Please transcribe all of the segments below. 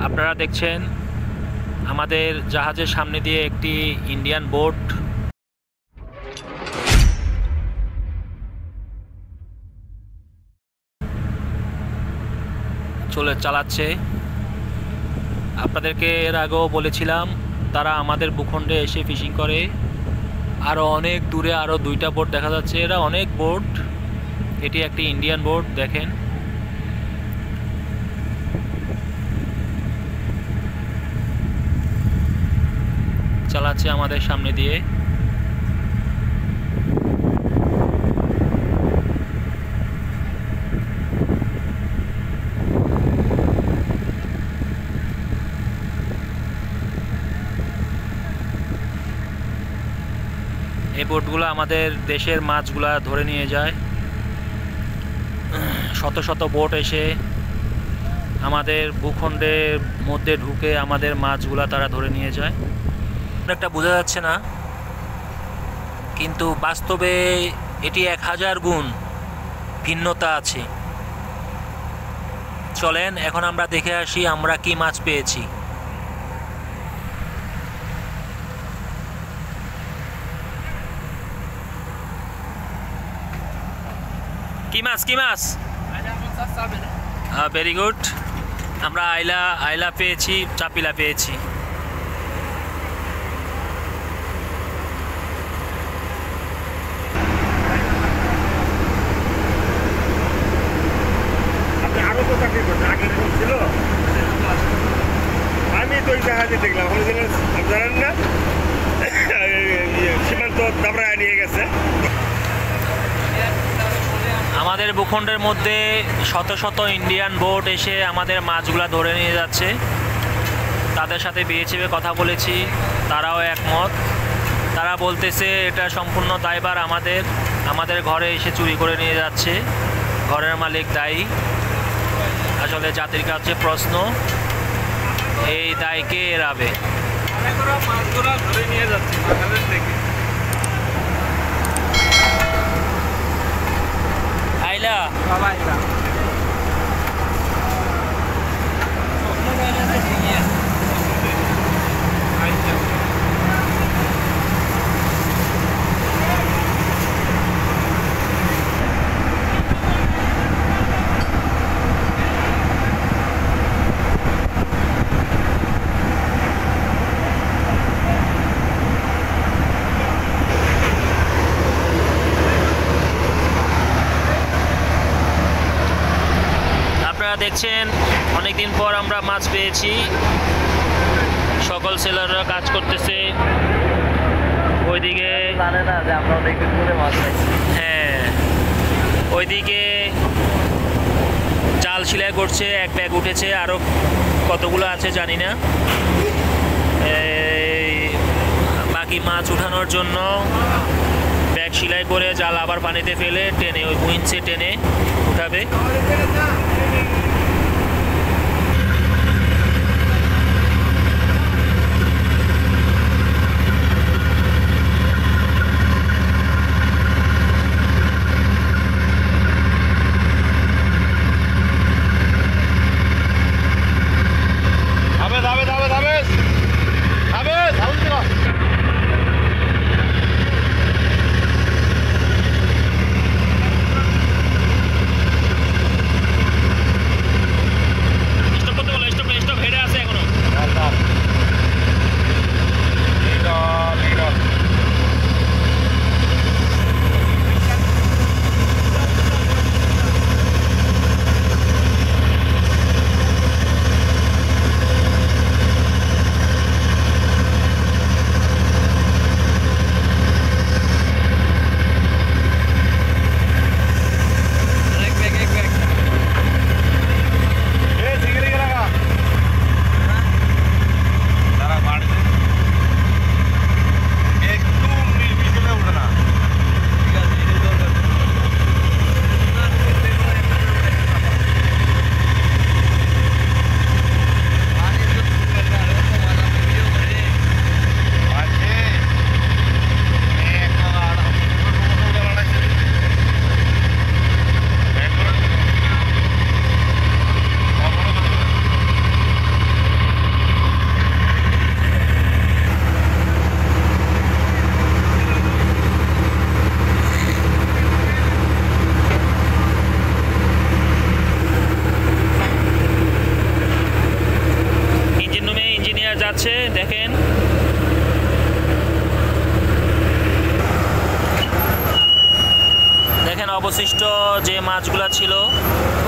আপনারা দেখছেন আমাদের জাহাজের সামনে দিয়ে একটি ইন্ডিয়ান বোট চালাচ্ছে। আপনাদেরকে এর আগেও বলেছিলাম তারা আমাদের ভূখণ্ডে এসে ফিশিং করে। আরও অনেক দূরে আরও দুইটা বোট দেখা যাচ্ছে, এরা অনেক বোট। এটি একটি ইন্ডিয়ান বোট, দেখেন। চালাচ্ছে আমাদের সামনে দিয়ে। এই বোটগুলো আমাদের দেশের মাছগুলা ধরে নিয়ে যায়। শত শত বোট এসে আমাদের ভূখণ্ডের মধ্যে ঢুকে আমাদের মাছগুলা তারা ধরে নিয়ে যায়। একটা বোঝা যাচ্ছে না, কিন্তু বাস্তবে এটি 1000 গুণ ভিন্নতা আছে। চলেন এখন আমরা দেখে আসি আমরা কি মাছ পেয়েছি। কি মাছ ভেরি গুড। আমরা আইলা পেয়েছি, চাপিলা পেয়েছি। আমি তো জাহাজে দেখলাম, জানেন না, সীমান্ত দাবড়ায় নিয়ে গেছে। আমাদের ভূখণ্ডের মধ্যে শত শত ইন্ডিয়ান বোট এসে আমাদের মাছগুলা ধরে নিয়ে যাচ্ছে। তাদের সাথে বিএচএফে কথা বলেছি, তারাও একমত। তারা বলতেছে এটা সম্পূর্ণ দায়ভার আমাদের ঘরে এসে চুরি করে নিয়ে যাচ্ছে, ঘরের মালিক দায়ী। আসলে জাতির কাছে প্রশ্ন, এই দায় কে এড়াবে? মাছগুলা ধরে নিয়ে যাচ্ছে বাংলাদেশ থেকে। আইলা দেখছেন অনেকদিন পর আমরা মাছ পেয়েছি। সকল সেলাররা কাজ করতেছে ওইদিকে, জানে না যে আমরা অনেকদিন পরে মাছ পাইছি। হ্যাঁ, ওইদিকে জাল সেলাই করছে, এক ব্যাগ উঠেছে, আরো কতগুলো আছে জানি না। বাকি মাছ উঠানোর জন্য ব্যাগ সেলাই করে জাল আবার পানিতে ফেলে টেনে ওই উইন্সে টেনে উঠাবে। যাচ্ছে দেখেন। দেখেন অবশিষ্ট যে মাছগুলো ছিল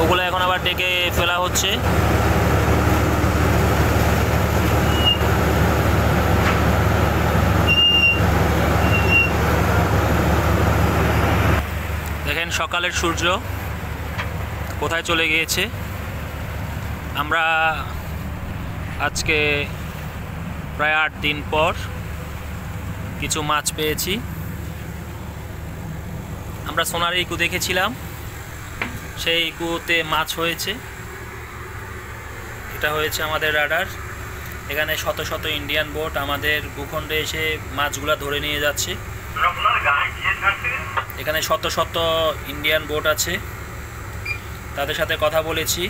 ওগুলো এখন আবার ডেকে ফেলা হচ্ছে। দেখেন সকালের সূর্য কোথায় চলে গিয়েছে। আমরা আজকে প্রায় 8 দিন পর কিছু মাছ পেয়েছি। আমরা সোনার ইকু দেখেছিলাম, সেই ইকুতে মাছ হয়েছে। এটা হয়েছে আমাদের রাডার। এখানে শত শত ইন্ডিয়ান বোট আমাদের ভূখণ্ডে এসে মাছগুলা ধরে নিয়ে যাচ্ছে। এখানে শত শত ইন্ডিয়ান বোট আছে, তাদের সাথে কথা বলেছি।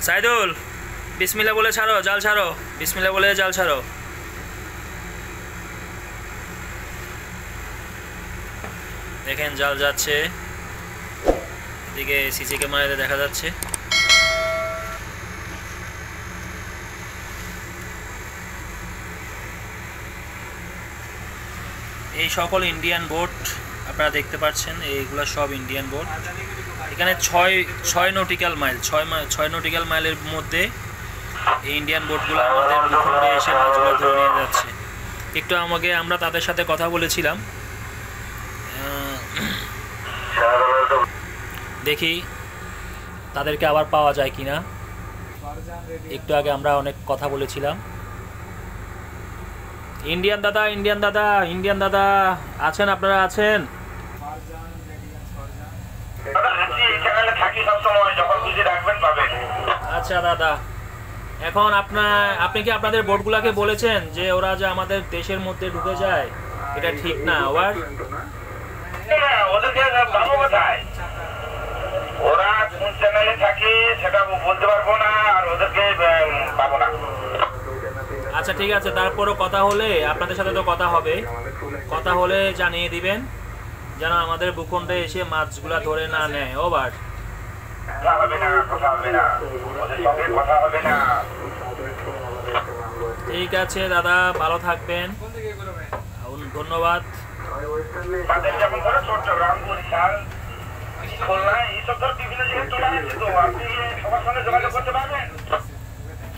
সাইদুল, বিসমিল্লাহ বলে ছাড়ো, জাল ছাড়ো, বিসমিল্লাহ বলে জাল ছাড়ো। দেখেন জাল যাচ্ছে, এদিকে সিসি ক্যামেরাতে দেখা যাচ্ছে। এই সকল ইন্ডিয়ান বোট আপনারা দেখতে পাচ্ছেন, এইগুলো সব ইন্ডিয়ান বোট। এখানে ছয় নটিক্যাল মাইল, ছয় নটিক্যাল মাইলের মধ্যে এই ইন্ডিয়ান বোটগুলো আমাদের ভূখণ্ডে এসে মাছগুলো ধরে নিয়ে যাচ্ছে। একটু আমরা তাদের সাথে কথা বলেছিলাম, দেখি তাদেরকে আবার পাওয়া যায় কিনা। একটু আগে আমরা অনেক কথা বলেছিলাম। ইন্ডিয়ান দাদা, ইন্ডিয়ান দাদা, ইন্ডিয়ান দাদা আছেন? আপনারা আছেন? আচ্ছা দাদা, এখন আপনি কি আপনাদের বোটগুলাকে বলেছেন যে ওরা যে আমাদের দেশের মধ্যে ঢুকে যায় এটা ঠিক না? ওরা কোন চ্যানেলে থাকে সেটা বলতে পারবো না, আর ওদেরকে পাবো না। আচ্ছা ঠিক আছে, তারপরও কথা হলে আপনাদের সাথে তো কথা হবে, কথা হলে জানিয়ে দিবেন যেন আমাদের ভূখণ্ডে এসে মাছগুলা ধরে না নেয়। ওভার। ঠিক আছে দাদা, ভালো থাকবেন, ধন্যবাদ।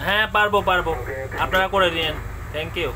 হ্যাঁ পারবো, আপনারা করে দিন। Thank you.